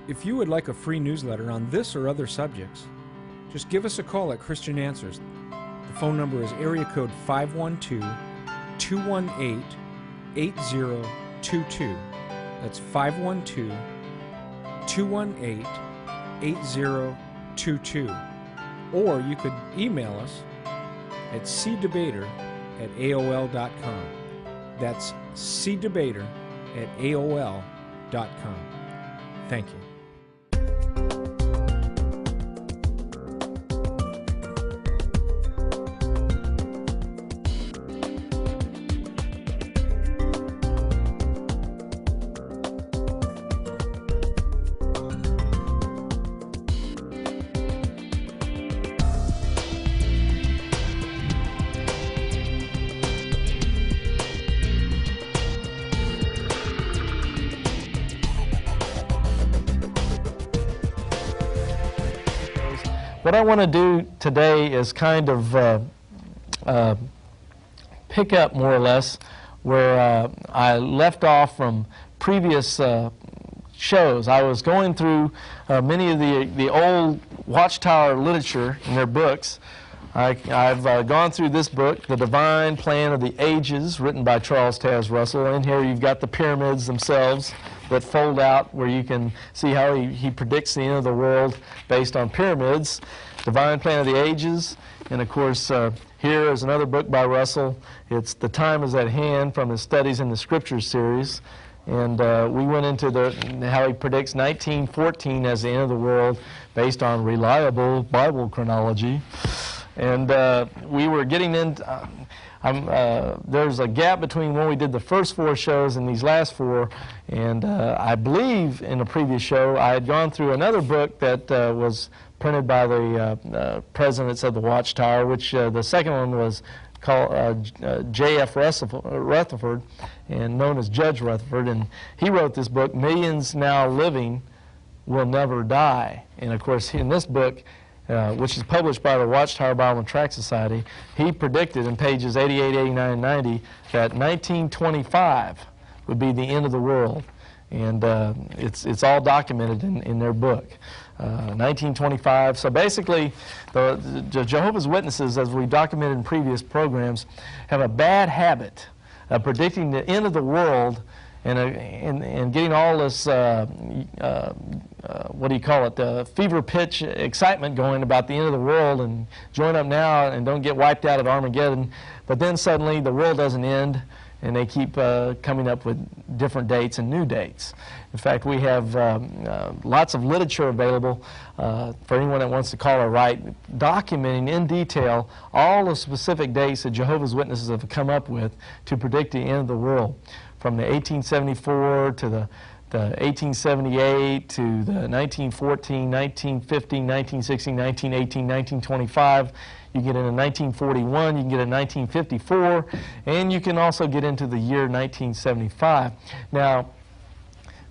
If you would like a free newsletter on this or other subjects, just give us a call at Christian Answers. The phone number is area code 512-218-8022. That's 512-218-8022. Or you could email us at cdebater@aol.com. That's cdebater@aol.com. Thank you. What I want to do today is kind of pick up more or less where I left off from previous shows. I was going through many of the old Watchtower literature in their books. I've gone through this book, The Divine Plan of the Ages, written by Charles Taze Russell. In here you've got the pyramids themselves that fold out, where you can see how he predicts the end of the world based on pyramids. Divine Plan of the Ages. And of course, here is another book by Russell. It's The Time is at Hand, from his Studies in the Scriptures series. And we went into how he predicts 1914 as the end of the world based on reliable Bible chronology. And we were getting into... there's a gap between when we did the first 4 shows and these last 4, and I believe in a previous show I had gone through another book that was printed by the presidents of the Watchtower, which the second one was called J.F. Rutherford, and known as Judge Rutherford, and he wrote this book, Millions Now Living Will Never Die. And of course, in this book, which is published by the Watchtower Bible and Tract Society, he predicted in pages 88, 89, and 90 that 1925 would be the end of the world. And it's all documented in their book. 1925. So basically, the Jehovah's Witnesses, as we documented in previous programs, have a bad habit of predicting the end of the world and getting all this, what do you call it, fever pitch excitement going about the end of the world, and join up now and don't get wiped out at Armageddon. But then suddenly the world doesn't end, and they keep coming up with different dates and new dates. In fact, we have lots of literature available for anyone that wants to call or write, documenting in detail all the specific dates that Jehovah's Witnesses have come up with to predict the end of the world, from the 1874 to the 1878 to the 1914, 1915, 1916, 1918, 1925. You get into 1941, you can get into 1954, and you can also get into the year 1975. Now,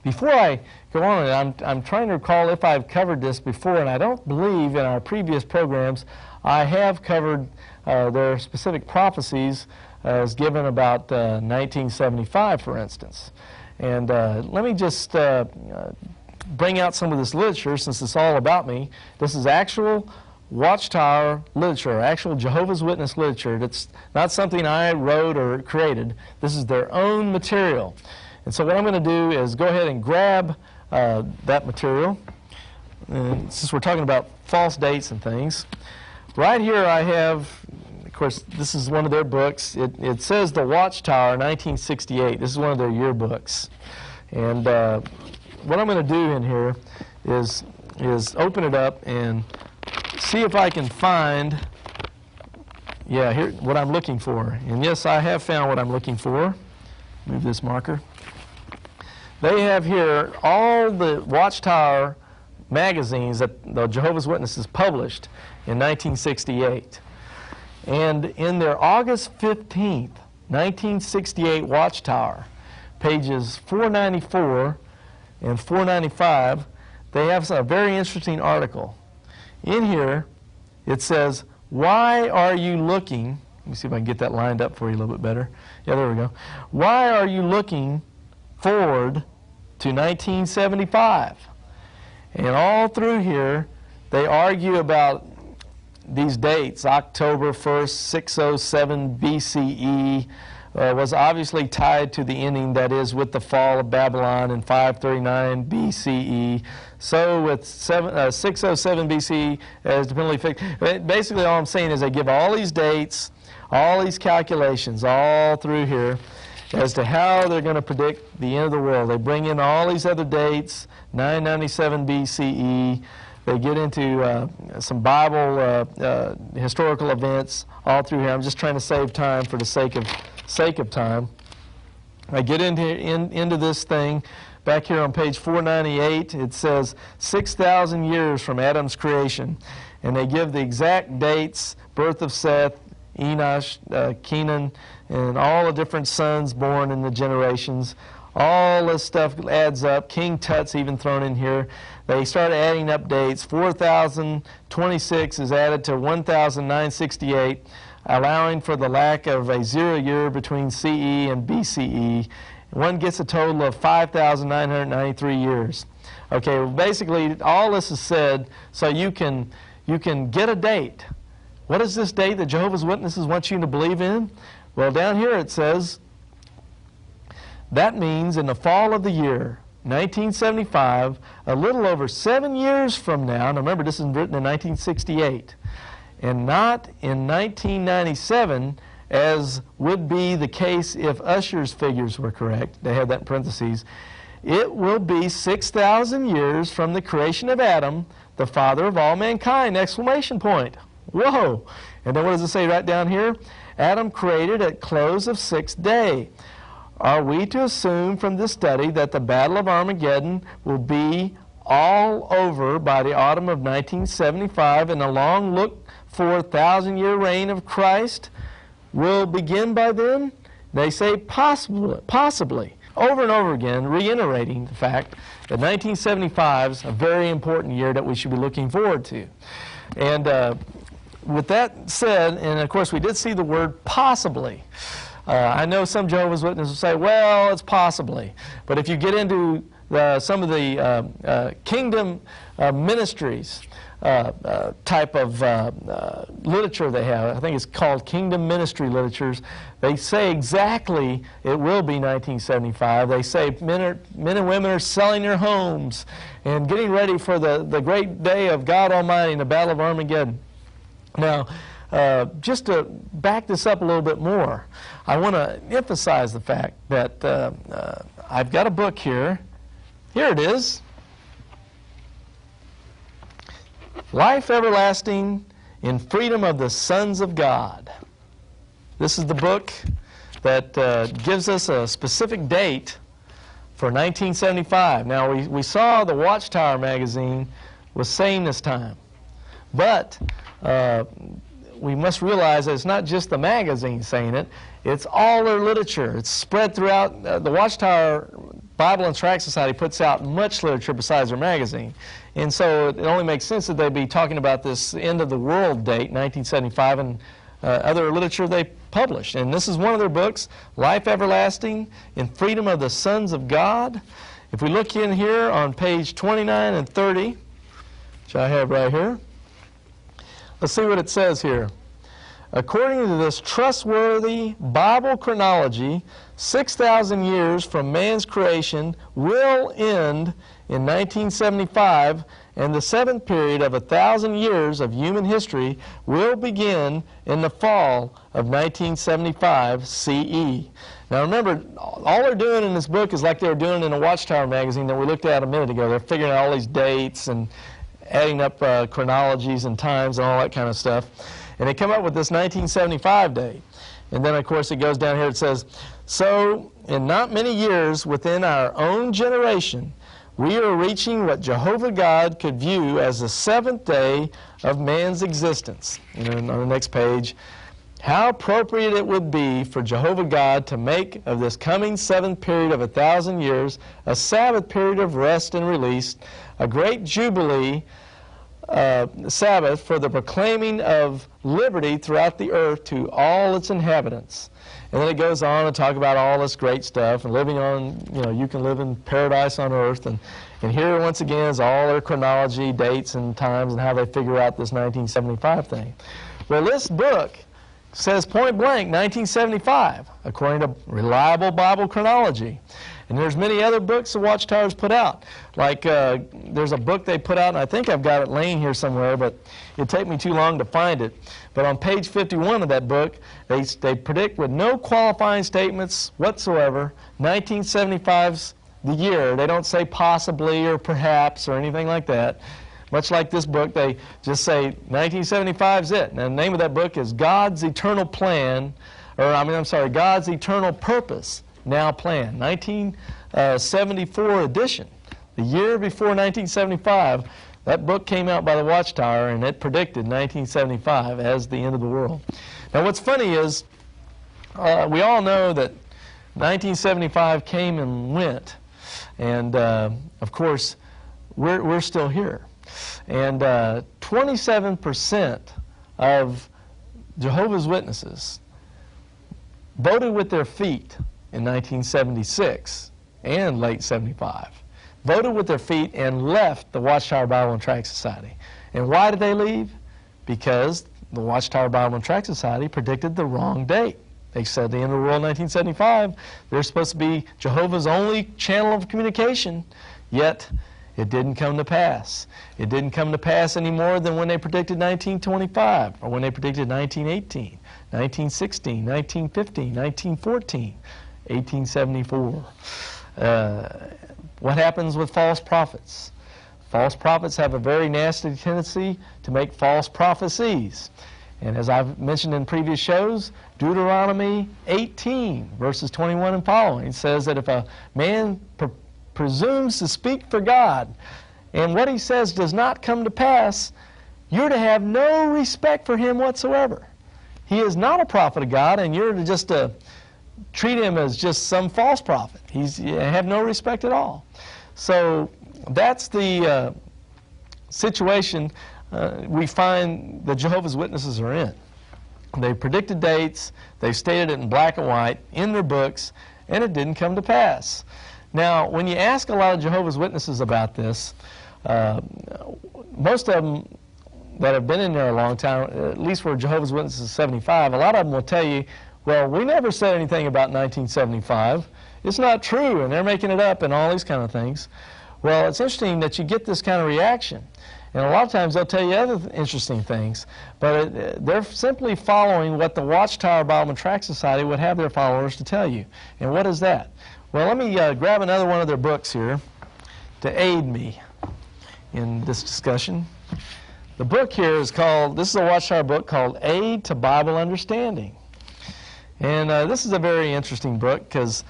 before I go on, I'm trying to recall if I've covered this before, and I don't believe in our previous programs I have covered their specific prophecies as given about 1975, for instance. And let me just bring out some of this literature, since it's all about me. This is actual Watchtower literature, actual Jehovah's Witness literature. That's not something I wrote or created. This is their own material. And so what I'm going to do is go ahead and grab that material. And since we're talking about false dates and things, right here I have, of course, this is one of their books. It says The Watchtower, 1968. This is one of their yearbooks. And what I'm going to do in here is open it up and see if I can find, here, what I'm looking for. And yes, I have found what I'm looking for. Move this marker. They have here all the Watchtower magazines that the Jehovah's Witnesses published in 1968. And in their August 15th, 1968 Watchtower, pages 494 and 495, they have a very interesting article. In here, it says, "Why are you looking?" Let me see if I can get that lined up for you a little bit better. Yeah, there we go. "Why are you looking forward to 1975? And all through here, they argue about these dates. October 1st, 607 BCE was obviously tied to the ending, that is, with the fall of Babylon in 539 BCE. So with 607 BCE as dependently fixed. Basically all I'm saying is they give all these dates, all these calculations, all through here, as to how they're going to predict the end of the world. They bring in all these other dates, 997 BCE. They get into some Bible historical events all through here. I'm just trying to save time for the sake of time. I get into this thing. Back here on page 498, it says 6,000 years from Adam's creation. And they give the exact dates, birth of Seth, Enosh, Kenan, and all the different sons born in the generations. All this stuff adds up. King Tut's even thrown in here. They start adding up dates. 4,026 is added to 1,968, allowing for the lack of a 0 year between CE and BCE. One gets a total of 5,993 years. Okay, well, basically all this is said so you can get a date. What is this date that Jehovah's Witnesses want you to believe in? Well, down here it says, that means in the fall of the year 1975, a little over 7 years from now, and remember this is written in 1968, and not in 1997, as would be the case if Ussher's figures were correct. They have that in parentheses. It will be 6,000 years from the creation of Adam, the father of all mankind! Exclamation point. Whoa! And then what does it say right down here? Adam created at close of 6th day. Are we to assume from this study that the Battle of Armageddon will be all over by the autumn of 1975 and the long looked-for 1,000-year reign of Christ will begin by then? They say possibly, over and over again, reiterating the fact that 1975 is a very important year that we should be looking forward to. And with that said, and of course we did see the word possibly. I know some Jehovah's Witnesses will say, well, it's possibly. But if you get into some of the kingdom ministries type of literature they have, I think it's called kingdom ministry literatures, they say exactly it will be 1975. They say men and women are selling their homes and getting ready for the great day of God Almighty and the Battle of Armageddon. Now, just to back this up a little bit more, I want to emphasize the fact that I've got a book here. Here it is. Life Everlasting in Freedom of the Sons of God. This is the book that gives us a specific date for 1975. Now, we saw the Watchtower magazine was saying this time, but we must realize that it's not just the magazine saying it, it's all their literature. It's spread throughout. The Watchtower Bible and Tract Society puts out much literature besides their magazine. And so it only makes sense that they'd be talking about this end of the world date, 1975, and other literature they published. And this is one of their books, Life Everlasting in Freedom of the Sons of God. If we look in here on page 29 and 30, which I have right here, let's see what it says here. According to this trustworthy Bible chronology, 6,000 years from man's creation will end in 1975, and the seventh period of 1,000 years of human history will begin in the fall of 1975 CE. Now remember, all they're doing in this book is like they were doing in a Watchtower magazine that we looked at a minute ago. They're figuring out all these dates and adding up chronologies and times and all that kind of stuff. And they come up with this 1975 date. And then, of course, it goes down here, it says, so in not many years within our own generation, we are reaching what Jehovah God could view as the seventh day of man's existence. And then on the next page, how appropriate it would be for Jehovah God to make of this coming seventh period of 1,000 years a Sabbath period of rest and release, a great jubilee Sabbath for the proclaiming of liberty throughout the earth to all its inhabitants. And then it goes on to talk about all this great stuff and living on, you can live in paradise on earth. And here once again is all their chronology, dates and times and how they figure out this 1975 thing. Well, this book says point blank 1975, according to reliable Bible chronology. And there's many other books the Watchtower's put out. Like there's a book they put out, and I think I've got it laying here somewhere, but it'd take me too long to find it. But on page 51 of that book, they predict with no qualifying statements whatsoever, 1975's the year. They don't say possibly or perhaps or anything like that. Much like this book, they just say 1975's it. And the name of that book is God's Eternal Plan, God's Eternal Purpose, Now Planned. 1974 edition. The year before 1975, that book came out by the Watchtower, and it predicted 1975 as the end of the world. Now, what's funny is we all know that 1975 came and went, and of course, we're still here. And 27% of Jehovah's Witnesses voted with their feet in 1976 and late 75. Voted with their feet and left the Watchtower Bible and Tract Society. And why did they leave? Because the Watchtower Bible and Tract Society predicted the wrong date. They said the end of the world in 1975. They're supposed to be Jehovah's only channel of communication, yet it didn't come to pass. It didn't come to pass any more than when they predicted 1925, or when they predicted 1918, 1916, 1915, 1914, 1874. What happens with false prophets? False prophets have a very nasty tendency to make false prophecies. And as I've mentioned in previous shows, Deuteronomy 18, verses 21 and following, says that if a man presumes to speak for God, and what he says does not come to pass, you're to have no respect for him whatsoever. He is not a prophet of God, and you're to just treat him as just some false prophet. You have no respect at all. So that's the situation we find the Jehovah's Witnesses are in. They predicted dates, they stated it in black and white in their books, and it didn't come to pass. Now, when you ask a lot of Jehovah's Witnesses about this, most of them that have been in there a long time, at least for Jehovah's Witnesses 75, a lot of them will tell you, well, we never said anything about 1975. It's not true, and they're making it up and all these kind of things. Well, it's interesting that you get this kind of reaction. And a lot of times they'll tell you other interesting things, but they're simply following what the Watchtower Bible and Tract Society would have their followers to tell you. And what is that? Well, let me grab another one of their books here to aid me in this discussion. The book here is called, this is a Watchtower book called Aid to Bible Understanding. And this is a very interesting book because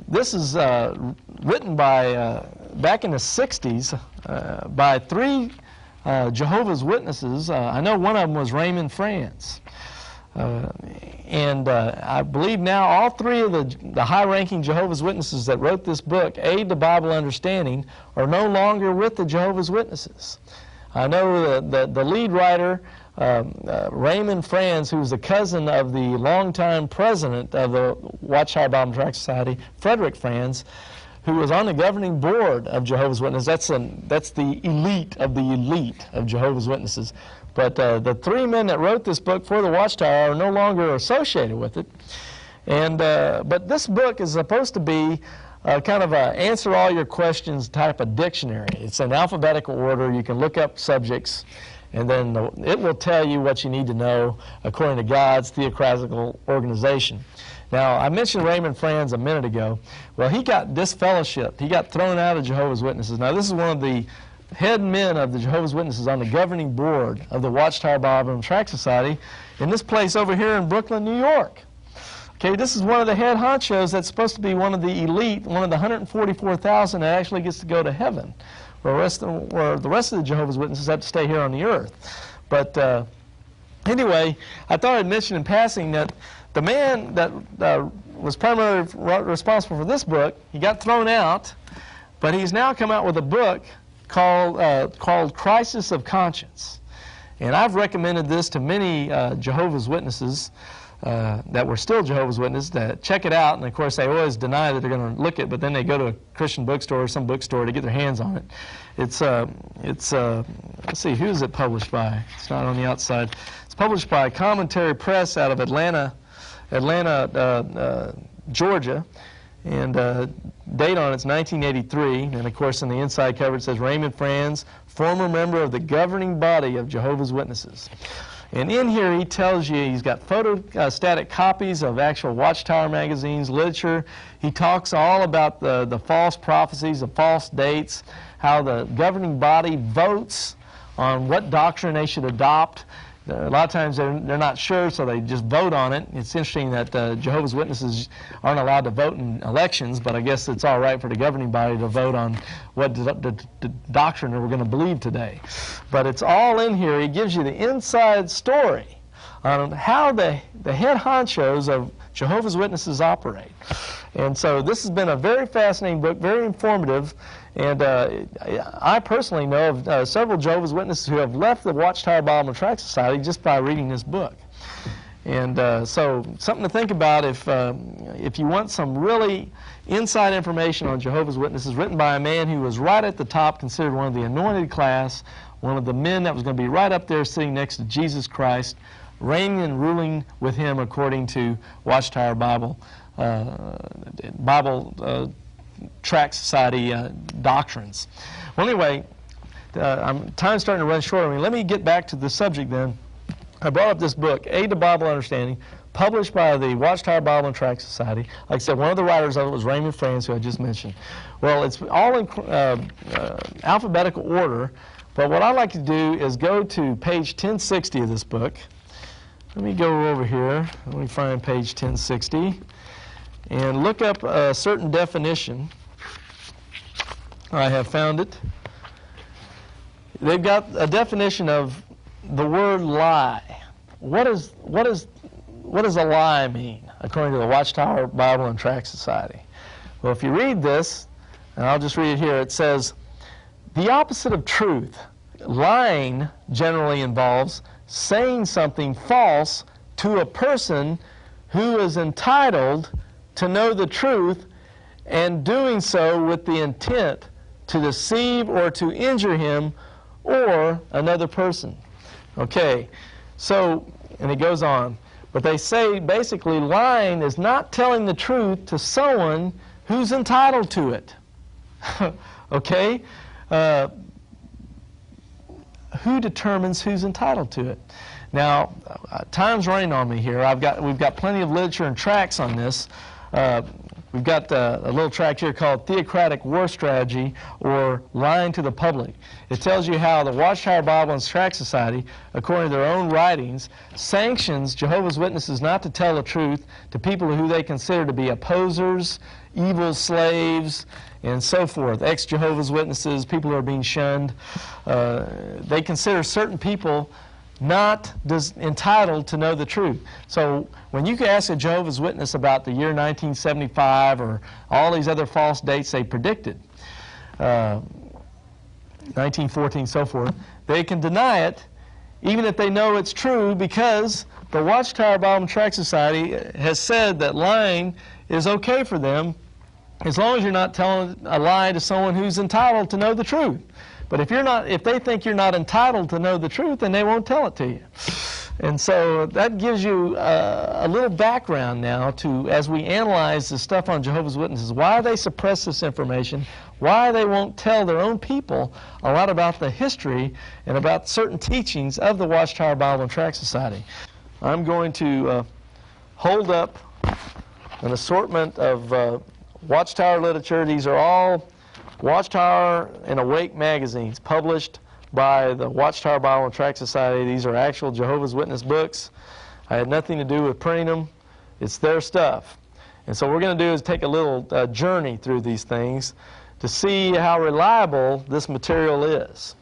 this is written by, back in the 60s, by three Jehovah's Witnesses. I know one of them was Raymond Franz. And I believe now all three of the high-ranking Jehovah's Witnesses that wrote this book, Aid to Bible Understanding, are no longer with the Jehovah's Witnesses. I know the lead writer, Raymond Franz, who's the cousin of the longtime president of the Watchtower Bible and Tract Society, Frederick Franz, who was on the governing board of Jehovah's Witnesses. That's the elite of Jehovah's Witnesses. But the three men that wrote this book for the Watchtower are no longer associated with it. And but this book is supposed to be kind of a answer all your questions type of dictionary. It's in alphabetical order. You can look up subjects, and then it will tell you what you need to know according to God's theocratical organization. Now, I mentioned Raymond Franz a minute ago. Well, he got disfellowshipped. He got thrown out of Jehovah's Witnesses. Now, this is one of the head men of the Jehovah's Witnesses on the governing board of the Watchtower Bible and Tract Society in this place over here in Brooklyn, New York. Okay, this is one of the head honchos that's supposed to be one of the elite, one of the 144,000 that actually gets to go to heaven, where the rest of the Jehovah's Witnesses have to stay here on the earth. But anyway, I thought I'd mention in passing that the man that was primarily responsible for this book, he got thrown out, but he's now come out with a book called Crisis of Conscience. And I've recommended this to many Jehovah's Witnesses that were still Jehovah's Witnesses to check it out. And of course, they always deny that they're going to look at it, but then they go to a Christian bookstore or some bookstore to get their hands on it. It's let's see, who is it published by? It's not on the outside. It's published by Commentary Press out of Atlanta, Georgia. And date on it's 1983. And of course, in the inside cover it says Raymond Franz, former member of the governing body of Jehovah's Witnesses. And in here he tells you he's got photostatic copies of actual Watchtower magazines, literature. He talks all about the false prophecies, the false dates, how the governing body votes on what doctrine they should adopt. A lot of times they're not sure, so they just vote on it. It's interesting that Jehovah's Witnesses aren't allowed to vote in elections, but I guess it's all right for the governing body to vote on what the doctrine we're going to believe today. But it's all in here. He gives you the inside story on how the head honchos of Jehovah's Witnesses operate. And so this has been a very fascinating book, very informative. And I personally know of several Jehovah's Witnesses who have left the Watchtower Bible and Tract Society just by reading this book. And so something to think about if you want some really inside information on Jehovah's Witnesses, written by a man who was right at the top, considered one of the anointed class, one of the men that was going to be right up there sitting next to Jesus Christ, reigning and ruling with him according to Watchtower Bible Tract Society doctrines. Well, anyway, time's starting to run short on me. Let me get back to the subject then. I brought up this book, Aid to Bible Understanding, published by the Watchtower Bible and Tract Society. Like I said, one of the writers of it was Raymond Franz, who I just mentioned. Well, it's all in alphabetical order, but what I like to do is go to page 1060 of this book. Let me go over here. Let me find page 1060 and look up a certain definition. I have found it. They've got a definition of the word lie. What does a lie mean, according to the Watchtower Bible and Tract Society? Well, if you read this, and I'll just read it here, it says, the opposite of truth. Lying generally involves saying something false to a person who is entitled to know the truth and doing so with the intent to deceive or to injure him or another person. Okay, so, and it goes on, but they say basically lying is not telling the truth to someone who's entitled to it. Okay? Who determines who's entitled to it? Now, time's running on me here. We've got plenty of literature and tracts on this. We've got a little tract here called Theocratic War Strategy, or Lying to the Public. It tells you how the Watchtower Bible and Tract Society, according to their own writings, sanctions Jehovah's Witnesses not to tell the truth to people who they consider to be opposers, evil slaves, and so forth, ex-Jehovah's Witnesses, people who are being shunned. They consider certain people not entitled to know the truth. So when you ask a Jehovah's Witness about the year 1975 or all these other false dates they predicted, 1914, so forth, they can deny it even if they know it's true, because the Watchtower Bible and Tract Society has said that lying is okay for them as long as you're not telling a lie to someone who's entitled to know the truth. But if they think you're not entitled to know the truth, then they won't tell it to you. And so that gives you a little background now to, as we analyze the stuff on Jehovah's Witnesses, why they suppress this information, why they won't tell their own people a lot about the history and about certain teachings of the Watchtower Bible and Tract Society. I'm going to hold up an assortment of Watchtower literature. These are all Watchtower and Awake magazines published by the Watchtower Bible and Tract Society. These are actual Jehovah's Witness books. I had nothing to do with printing them. It's their stuff. And so what we're going to do is take a little journey through these things to see how reliable this material is.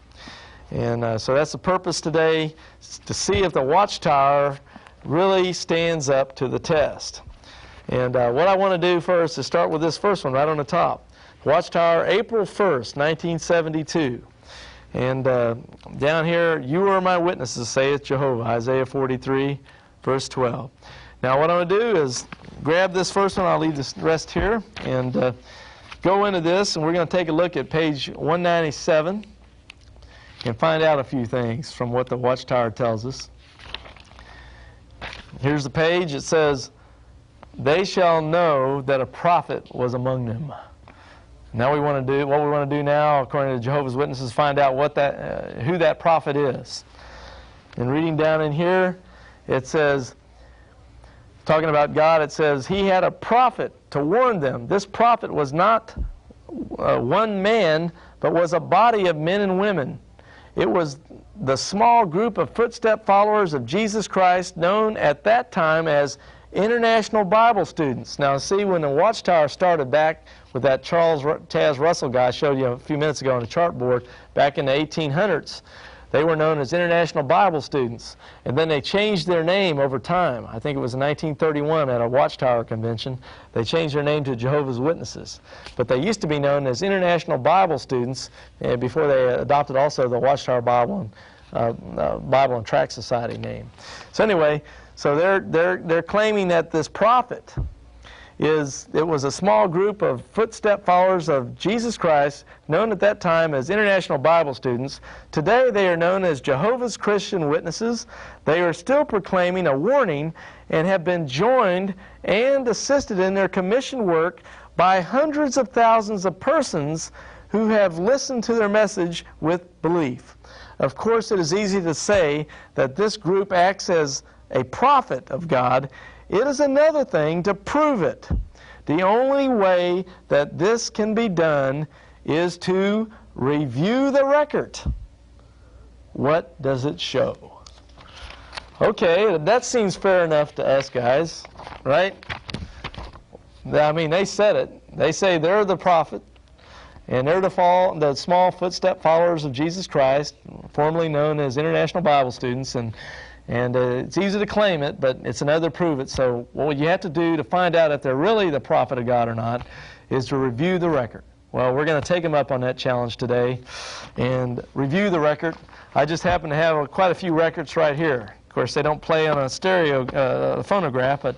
And so that's the purpose today, to see if the Watchtower really stands up to the test. And what I want to do first is start with this first one right on the top. Watchtower, April 1st, 1972. And down here, you are my witnesses, saith Jehovah, Isaiah 43, verse 12. Now what I'm going to do is grab this first one, I'll leave the rest here, and go into this, and we're going to take a look at page 197 and find out a few things from what the Watchtower tells us. Here's the page. It says, "They shall know that a prophet was among them." Now what we want to do now, according to Jehovah's Witnesses, find out who that prophet is. And reading down in here, it says, talking about God, it says, "He had a prophet to warn them. This prophet was not one man, but was a body of men and women. It was the small group of footstep followers of Jesus Christ, known at that time as International Bible Students." Now see, when the Watchtower started back with that Charles Taz Russell guy I showed you a few minutes ago on the chartboard, back in the 1800s, they were known as International Bible Students. And then they changed their name over time. I think it was in 1931 at a Watchtower convention. They changed their name to Jehovah's Witnesses. But they used to be known as International Bible Students before they adopted also the Watchtower Bible and Tract Society name. So anyway, so they're claiming that this prophet it was a small group of footstep followers of Jesus Christ, known at that time as International Bible Students. Today they are known as Jehovah's Christian Witnesses. They are still proclaiming a warning and have been joined and assisted in their commission work by hundreds of thousands of persons who have listened to their message with belief. Of course, it is easy to say that this group acts as a prophet of God. It is another thing to prove it. The only way that this can be done is to review the record. What does it show? Okay, that seems fair enough to us guys, right? I mean, they said it. They say they're the prophet, and they're the small footstep followers of Jesus Christ, formerly known as International Bible Students, and it's easy to claim it, but it's another to prove it. So what you have to do to find out if they're really the prophet of God or not is to review the record. Well, we're going to take them up on that challenge today and review the record. I just happen to have quite a few records right here. Of course, they don't play on a stereo phonograph, but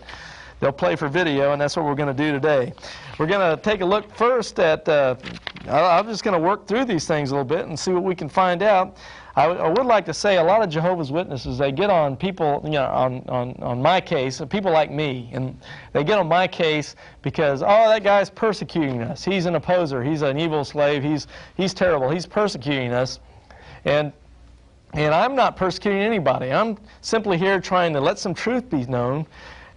they'll play for video, and that's what we're going to do today. We're going to take a look first at, I'm just going to work through these things a little bit and see what we can find out. I would like to say a lot of Jehovah's Witnesses, they get on people, you know, on my case, people like me, and they get on my case because, oh, that guy's persecuting us. He's an opposer. He's an evil slave. He's terrible. He's persecuting us. And I'm not persecuting anybody. I'm simply here trying to let some truth be known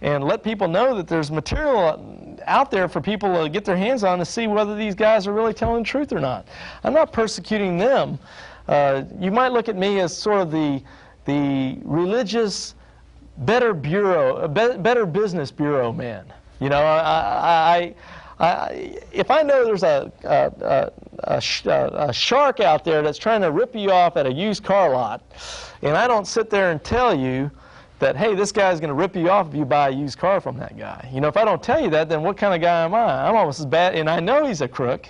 and let people know that there's material out there for people to get their hands on to see whether these guys are really telling the truth or not. I'm not persecuting them. You might look at me as sort of the religious better business bureau man. You know, if I know there's a shark out there that's trying to rip you off at a used car lot, and I don't sit there and tell you that, hey, this guy's going to rip you off if you buy a used car from that guy. You know, if I don't tell you that, then what kind of guy am I? I'm almost as bad, and I know he's a crook.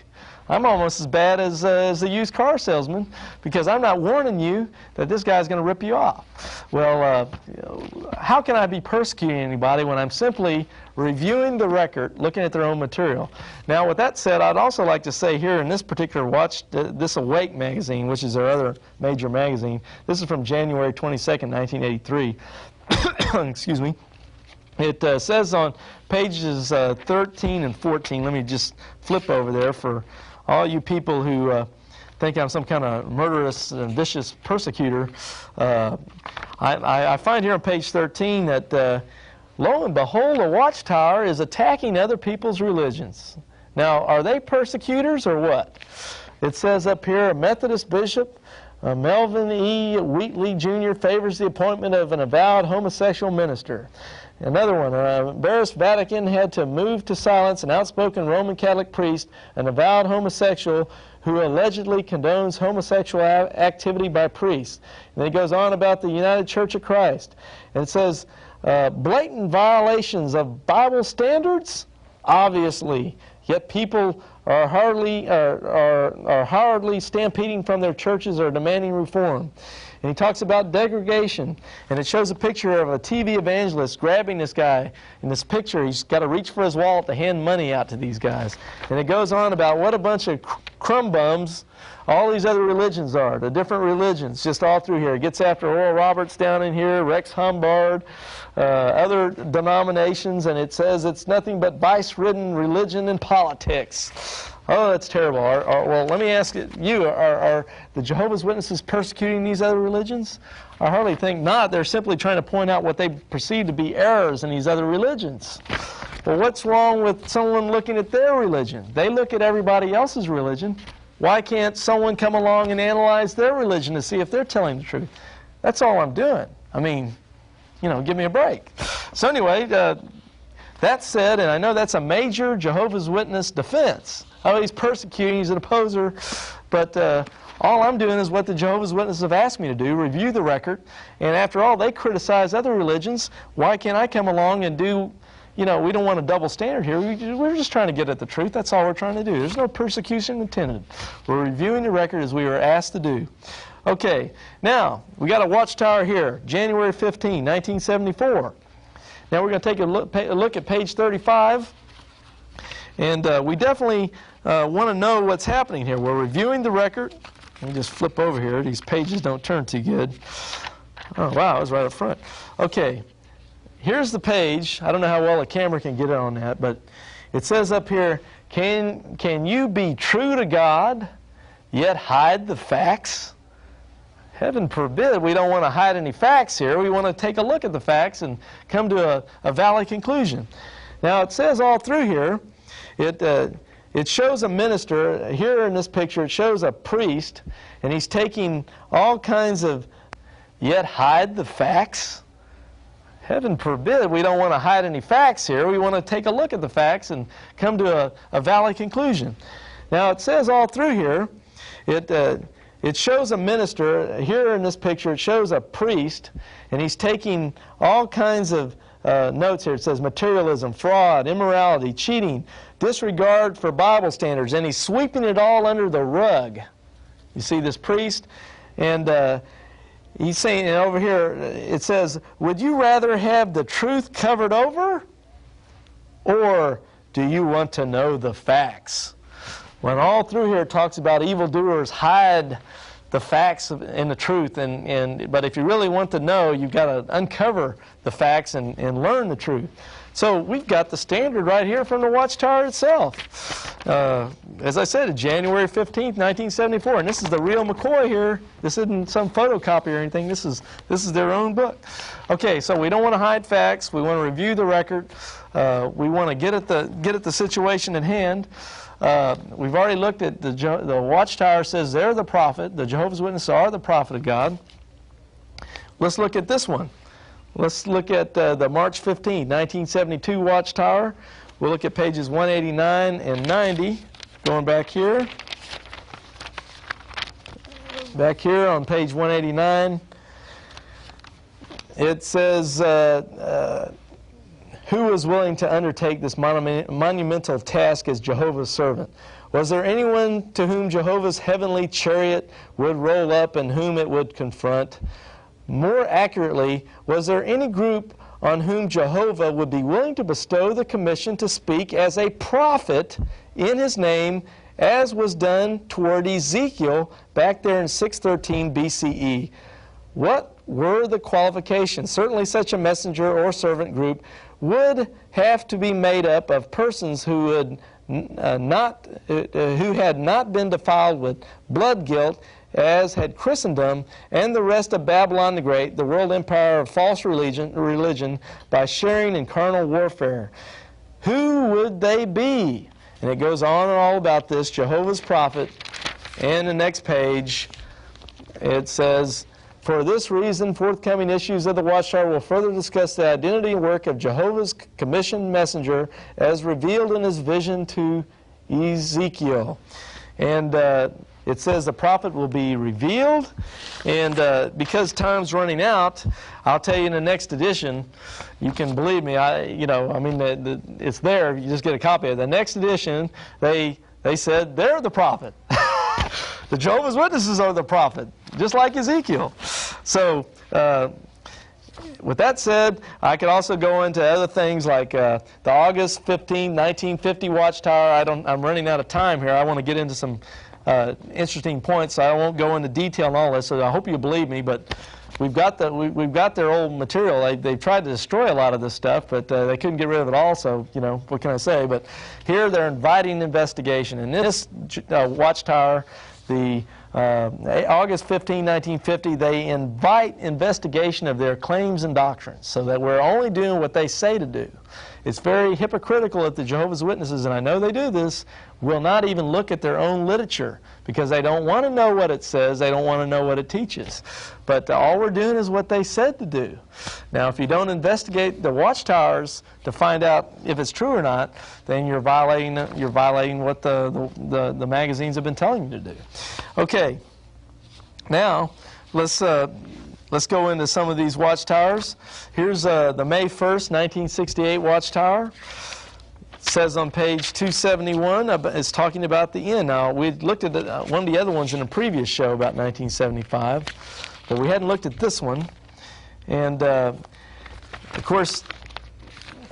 I'm almost as bad as a used car salesman, because I'm not warning you that this guy's going to rip you off. Well, how can I be persecuting anybody when I'm simply reviewing the record, looking at their own material? Now, with that said, I'd also like to say here in this particular this Awake magazine, which is their other major magazine, this is from January 22nd, 1983. Excuse me. It says on pages 13 and 14, let me just flip over there for all you people who think I'm some kind of murderous and vicious persecutor. I find here on page 13 that, lo and behold, the Watchtower is attacking other people's religions. Now, are they persecutors or what? It says up here, a Methodist bishop, Melvin E. Wheatley Jr. favors the appointment of an avowed homosexual minister. Another one, an embarrassed Vatican had to move to silence an outspoken Roman Catholic priest, an avowed homosexual who allegedly condones homosexual activity by priests. And it goes on about the United Church of Christ. And it says, blatant violations of Bible standards? Obviously. Yet people are hardly stampeding from their churches or demanding reform. And he talks about degradation, and it shows a picture of a TV evangelist grabbing this guy. In this picture, he's got to reach for his wallet to hand money out to these guys. And it goes on about what a bunch of crumb bums all these other religions are, the different religions, just all through here. It gets after Oral Roberts down in here, Rex Humbard, other denominations, and it says it's nothing but vice-ridden religion and politics. Oh, that's terrible. Well, let me ask you, are the Jehovah's Witnesses persecuting these other religions? I hardly think not. They're simply trying to point out what they perceive to be errors in these other religions. Well, what's wrong with someone looking at their religion? They look at everybody else's religion. Why can't someone come along and analyze their religion to see if they're telling the truth? That's all I'm doing. I mean, you know, give me a break. So anyway, that said, and I know that's a major Jehovah's Witness defense. Oh, he's persecuting, he's an opposer, but all I'm doing is what the Jehovah's Witnesses have asked me to do, review the record, and after all, they criticize other religions. Why can't I come along and do, you know, we don't want a double standard here. We're just trying to get at the truth. That's all we're trying to do. There's no persecution intended. We're reviewing the record as we were asked to do. Okay, now, we got a watchtower here, January 15, 1974. Now we're going to take a look at page 35, and we definitely want to know what's happening here. We're reviewing the record. Let me just flip over here. These pages don't turn too good. Oh, wow, it was right up front. Okay, here's the page. I don't know how well a camera can get on that, but it says up here, can you be true to God, yet hide the facts? Heaven forbid, we don't want to hide any facts here. We want to take a look at the facts and come to a valid conclusion. Now, it says all through here, it shows a minister. Here in this picture, it shows a priest, and he's taking all kinds of, yet hide the facts? Heaven forbid, we don't want to hide any facts here. We want to take a look at the facts and come to a valid conclusion. Now, it says all through here, it shows a minister. Here in this picture, it shows a priest, and he's taking all kinds of notes here. It says materialism, fraud, immorality, cheating, disregard for Bible standards, and he's sweeping it all under the rug. You see this priest? And he's saying, and over here, it says, would you rather have the truth covered over, or do you want to know the facts? When all through here it talks about evildoers hide the facts and the truth, but if you really want to know, you've got to uncover the facts and learn the truth. So we've got the standard right here from the Watchtower itself. As I said, January 15th, 1974, and this is the real McCoy here. This isn't some photocopy or anything. This is their own book. Okay, so we don't want to hide facts. We want to review the record. We want to get at the situation at hand. We've already looked at the Watchtower says they're the prophet. The Jehovah's Witnesses are the prophet of God. Let's look at this one. Let's look at the March 15, 1972 Watchtower. We'll look at pages 189 and 90. Going back here. Back here on page 189, it says, who was willing to undertake this monumental task as Jehovah's servant? Was there anyone to whom Jehovah's heavenly chariot would roll up and whom it would confront? More accurately, was there any group on whom Jehovah would be willing to bestow the commission to speak as a prophet in his name, as was done toward Ezekiel back there in 613 BCE? What were the qualifications? Certainly such a messenger or servant group would have to be made up of persons who had not been defiled with blood guilt, as had Christendom and the rest of Babylon the Great, the world empire of false religion, by sharing in carnal warfare. Who would they be? And it goes on and all about this, Jehovah's prophet. And the next page, it says, for this reason, forthcoming issues of the Watchtower will further discuss the identity and work of Jehovah's commissioned messenger as revealed in his vision to Ezekiel. And it says the prophet will be revealed, and because time's running out, I'll tell you in the next edition. You can believe me, it's there. You just get a copy of it. The next edition, they They said they're the prophet. The Jehovah's Witnesses are the prophet, just like Ezekiel. So, with that said, I could also go into other things like the August 15, 1950 Watchtower. I'm running out of time here. I want to get into some interesting points, so I won't go into detail on all this. So I hope you believe me, but we've got their old material. They tried to destroy a lot of this stuff, but they couldn't get rid of it all. So what can I say? But here they're inviting investigation. In this Watchtower, the August 15, 1950, they invite investigation of their claims and doctrines, so that we're only doing what they say to do. It's very hypocritical that the Jehovah's Witnesses, and I know they do this, will not even look at their own literature because they don't want to know what it says, they don't want to know what it teaches. But all we're doing is what they said to do. Now, if you don't investigate the Watchtowers to find out if it's true or not, then you're violating what the magazines have been telling you to do. Okay, now let's go into some of these Watchtowers. Here's the May 1st, 1968 Watchtower. It says on page 271, it's talking about the end. Now, we looked at one of the other ones in a previous show about 1975, but we hadn't looked at this one. And, of course,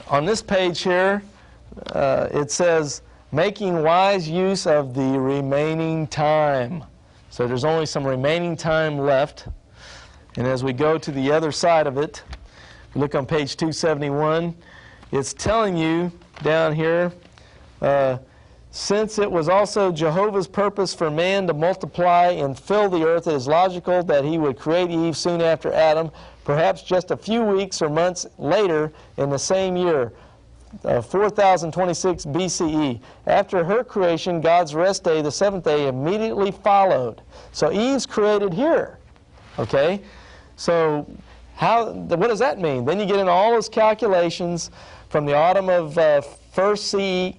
on this page here, it says, making wise use of the remaining time. So there's only some remaining time left. And as we go to the other side of it, look on page 271, it's telling you down here, since it was also Jehovah's purpose for man to multiply and fill the earth, it is logical that he would create Eve soon after Adam, perhaps just a few weeks or months later in the same year, 4026 BCE. After her creation, God's rest day, the seventh day, immediately followed. So Eve's created here. Okay? So what does that mean? Then you get into all those calculations from the autumn of first CE,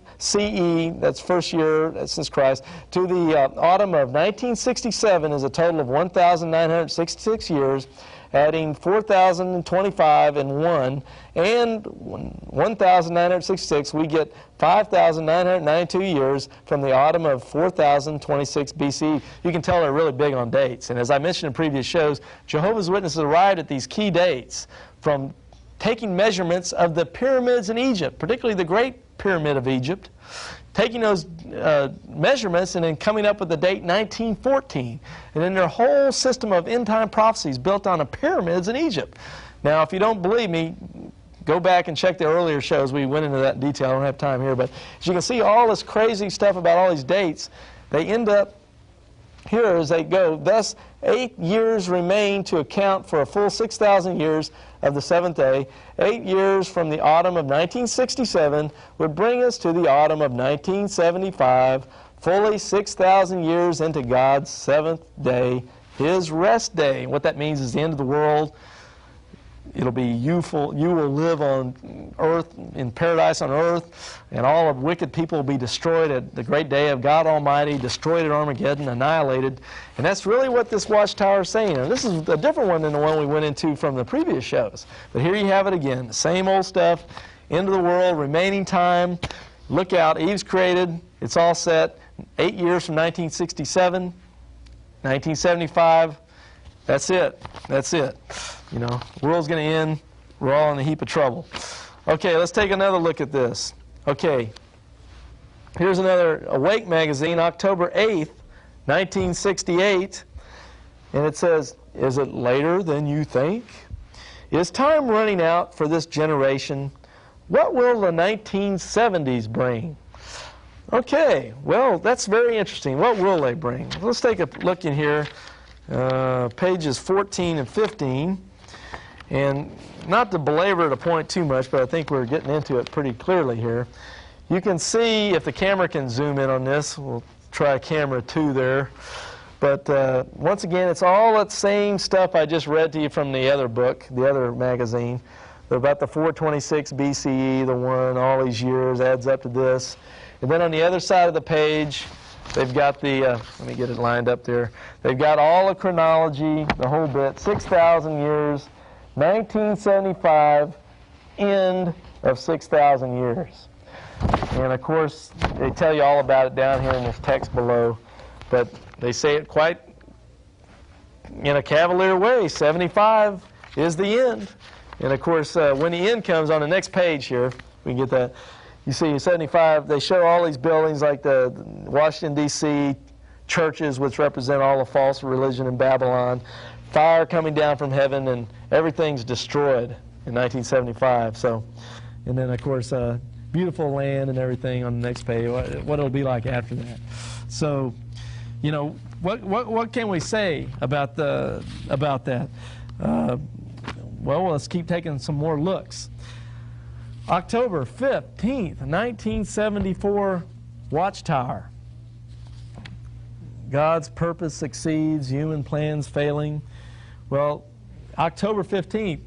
that's first year since Christ, to the autumn of 1967 is a total of 1,966 years, adding 4,025 and 1, and 1,966, we get 5,992 years from the autumn of 4,026 BC. You can tell they're really big on dates. And as I mentioned in previous shows, Jehovah's Witnesses arrived at these key dates from taking measurements of the pyramids in Egypt, particularly the Great Pyramid of Egypt, taking those measurements and then coming up with the date 1914. And then their whole system of end-time prophecies built on the pyramids in Egypt. Now, if you don't believe me, go back and check the earlier shows. We went into that in detail. I don't have time here. But as you can see, all this crazy stuff about all these dates, they end up here as they go. Thus, 8 years remain to account for a full 6,000 years of the seventh day. 8 years from the autumn of 1967 would bring us to the autumn of 1975, fully 6,000 years into God's seventh day, His rest day. What that means is the end of the world. It'll be you will live on earth, in paradise on earth, and all of wicked people will be destroyed at the great day of God Almighty, destroyed at Armageddon, annihilated. And that's really what this Watchtower is saying. And this is a different one than the one we went into from the previous shows. But here you have it again, the same old stuff, end of the world, remaining time. Look out, Eve's created, it's all set. 8 years from 1967, 1975, that's it. That's it. You know, the world's going to end. We're all in a heap of trouble. Okay, let's take another look at this. Okay, here's another Awake magazine, October 8th, 1968. And it says, is it later than you think? Is time running out for this generation? What will the 1970s bring? Okay, well, that's very interesting. What will they bring? Let's take a look in here, pages 14 and 15. And not to belabor the point too much, but I think we're getting into it pretty clearly here. You can see, if the camera can zoom in on this, we'll try camera 2 there. But once again, it's all that same stuff I just read to you from the other book, the other magazine. About the 426 BCE, the one, all these years adds up to this. And then on the other side of the page, they've got the, let me get it lined up there. They've got all the chronology, the whole bit, 6,000 years, 1975, end of 6,000 years. And of course, they tell you all about it down here in this text below, but they say it quite in a cavalier way. 75 is the end. And of course, when the end comes on the next page here, we can get that. You see, in 75, they show all these buildings like the Washington, D.C., churches, which represent all the false religion in Babylon, fire coming down from heaven, and everything's destroyed in 1975. So, and then, of course, beautiful land and everything on the next page, what it'll be like after that. So, you know, what can we say about that? Well, let's keep taking some more looks. October 15th, 1974, Watchtower. God's purpose succeeds, human plans failing. Well, October 15th,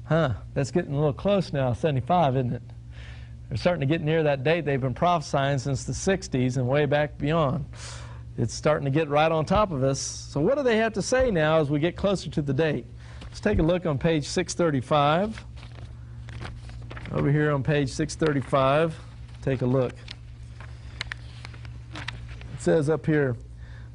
that's getting a little close now, 75, isn't it? They're starting to get near that date they've been prophesying since the 60s and way back beyond. It's starting to get right on top of us. So what do they have to say now as we get closer to the date? Let's take a look on page 635. Over here on page 635, take a look. It says up here,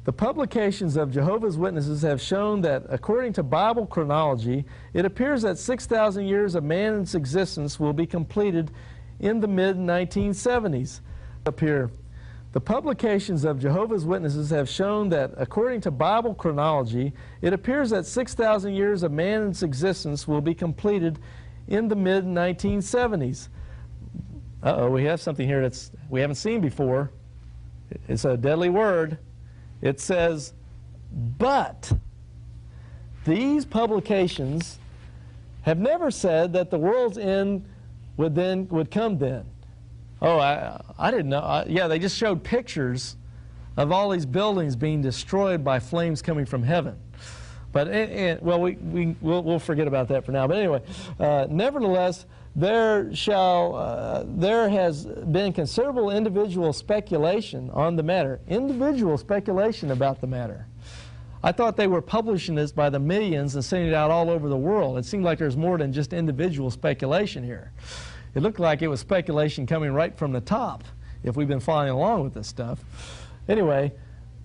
the publications of Jehovah's Witnesses have shown that, according to Bible chronology, it appears that 6,000 years of man's existence will be completed in the mid-1970s. Up here, the publications of Jehovah's Witnesses have shown that, according to Bible chronology, it appears that 6,000 years of man's existence will be completed in the mid-1970s. Uh-oh, we have something here that's we haven't seen before. It's a deadly word. It says, but these publications have never said that the world's end would come then. Oh, I didn't know. Yeah, they just showed pictures of all these buildings being destroyed by flames coming from heaven. But, well, we'll forget about that for now. But anyway, nevertheless, there has been considerable individual speculation on the matter. Individual speculation about the matter. I thought they were publishing this by the millions and sending it out all over the world. It seemed like there's more than just individual speculation here. It looked like it was speculation coming right from the top, if we've been following along with this stuff. Anyway,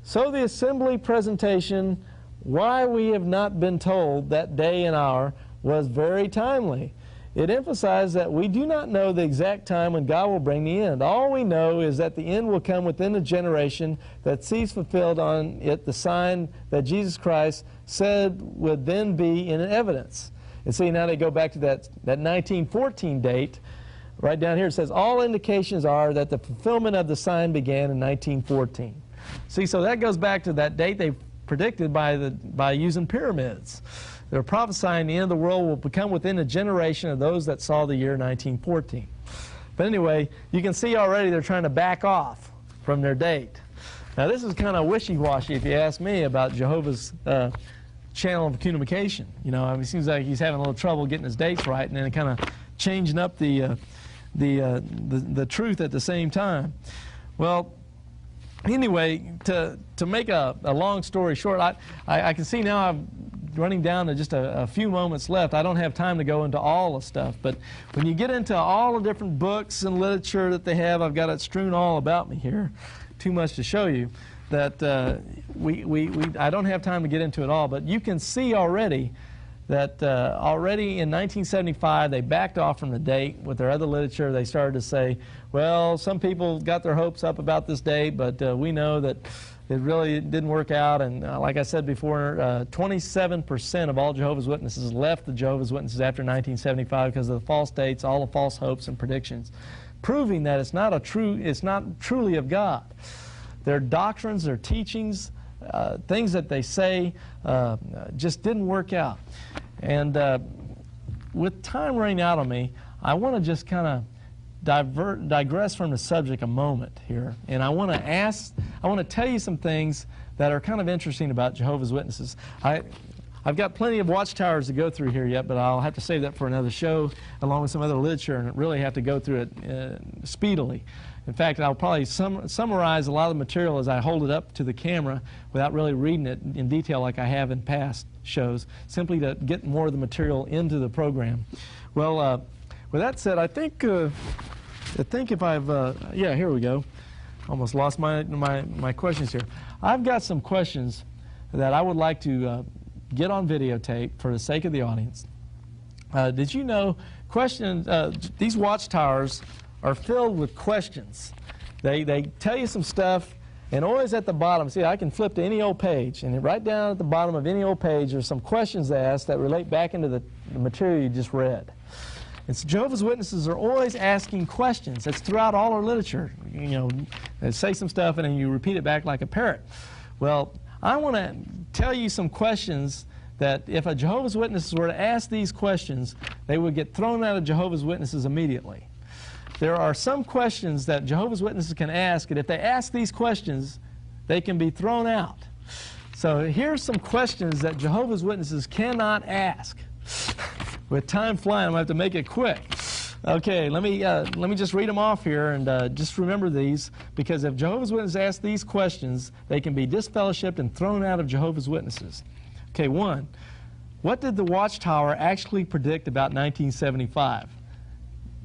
so the assembly presentation, why we have not been told that day and hour, was very timely. It emphasized that we do not know the exact time when God will bring the end. All we know is that the end will come within a generation that sees fulfilled on it the sign that Jesus Christ said would then be in evidence. And see, now they go back to that 1914 date. Right down here it says, all indications are that the fulfillment of the sign began in 1914. See, so that goes back to that date they predicted by using pyramids. They're prophesying the end of the world will become within a generation of those that saw the year 1914. But anyway, you can see already they're trying to back off from their date. Now this is kind of wishy-washy if you ask me about Jehovah's channel of communication. You know, I mean, it seems like he's having a little trouble getting his dates right and then kind of changing up the truth at the same time. Well, anyway, to make a long story short, I can see now I'm running down to just a few moments left. I don't have time to go into all the stuff, but when you get into all the different books and literature that they have, I've got it strewn all about me here. Too much to show you. That I don't have time to get into it all, but you can see already that already in 1975 they backed off from the date with their other literature. They started to say, well, some people got their hopes up about this date, but we know that it really didn't work out. And like I said before, 27% of all Jehovah's Witnesses left the Jehovah's Witnesses after 1975 because of the false dates, all the false hopes and predictions, proving that it's not truly of God. Their doctrines, their teachings, things that they say just didn't work out. And with time running out on me, I want to just kind of digress from the subject a moment here. And I want to tell you some things that are kind of interesting about Jehovah's Witnesses. I've got plenty of watchtowers to go through here yet, but I'll have to save that for another show along with some other literature and really have to go through it speedily. In fact, I'll probably summarize a lot of the material as I hold it up to the camera without really reading it in detail like I have in past shows, simply to get more of the material into the program. Well, with that said, I think think if I've, yeah, here we go. Almost lost my questions here. I've got some questions that I would like to get on videotape for the sake of the audience. Did you know these watchtowers are filled with questions. They tell you some stuff, and always at the bottom, see, I can flip to any old page, and right down at the bottom of any old page, there's some questions asked that relate back into the material you just read. And so Jehovah's Witnesses are always asking questions. That's throughout all our literature. You know, they say some stuff, and then you repeat it back like a parrot. Well, I want to tell you some questions that if a Jehovah's Witness were to ask these questions, they would get thrown out of Jehovah's Witnesses immediately. There are some questions that Jehovah's Witnesses can ask, and if they ask these questions, they can be thrown out. So here's some questions that Jehovah's Witnesses cannot ask. With time flying, I'm going to have to make it quick. Okay, let me just read them off here, and just remember these, because if Jehovah's Witnesses ask these questions, they can be disfellowshipped and thrown out of Jehovah's Witnesses. Okay, 1. What did the Watchtower actually predict about 1975?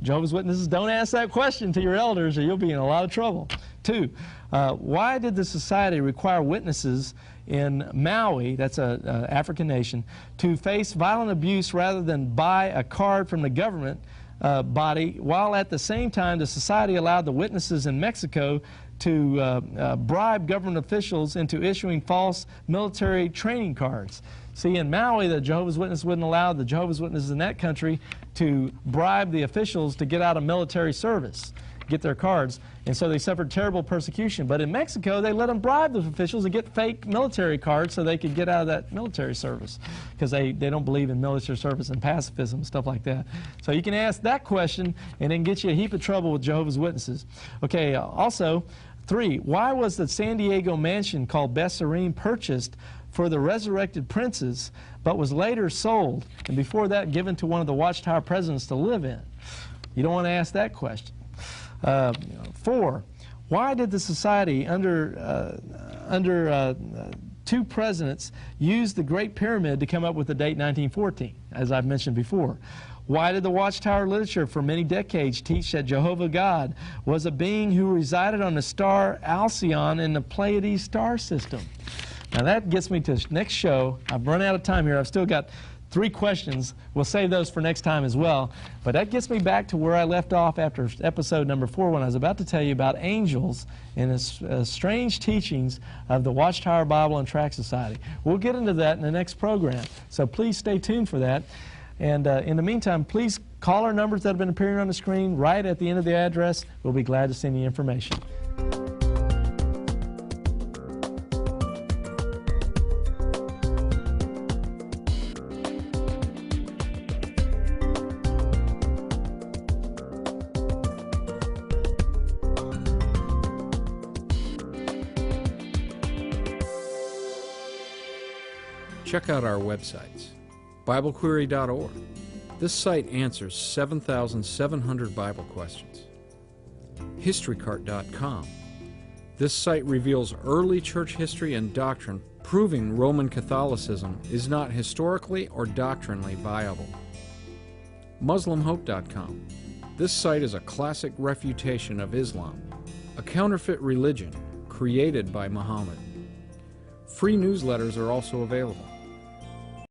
Jehovah's Witnesses, don't ask that question to your elders or you'll be in a lot of trouble. 2. Why did the society require witnesses in Maui, that's an African nation, to face violent abuse rather than buy a card from the government body, while at the same time the society allowed the witnesses in Mexico to bribe government officials into issuing false military training cards? See, in Maui, the Jehovah's Witnesses wouldn't allow the Jehovah's Witnesses in that country to bribe the officials to get out of military service, get their cards, and so they suffered terrible persecution. But in Mexico, they let them bribe the officials and get fake military cards so they could get out of that military service, because they don't believe in military service and pacifism, stuff like that. So you can ask that question and then get you a heap of trouble with Jehovah's Witnesses. Okay, also, 3, why was the San Diego mansion called Besserim purchased for the resurrected princes, but was later sold, and before that given to one of the Watchtower presidents to live in? You don't want to ask that question. 4, why did the society under 2 presidents use the Great Pyramid to come up with the date 1914, as I've mentioned before? Why did the Watchtower literature for many decades teach that Jehovah God was a being who resided on the star Alcyon in the Pleiades star system? Now that gets me to the next show. I've run out of time here. I've still got 3 questions. We'll save those for next time as well. But that gets me back to where I left off after episode number 4, when I was about to tell you about angels and the strange teachings of the Watchtower Bible and Tract Society. We'll get into that in the next program, so please stay tuned for that. And in the meantime, please call our numbers that have been appearing on the screen right at the end of the address. We'll be glad to send you information. Check out our websites. BibleQuery.org. This site answers 7,700 Bible questions. HistoryCart.com. This site reveals early church history and doctrine, proving Roman Catholicism is not historically or doctrinally viable. MuslimHope.com. This site is a classic refutation of Islam, a counterfeit religion created by Muhammad. Free newsletters are also available.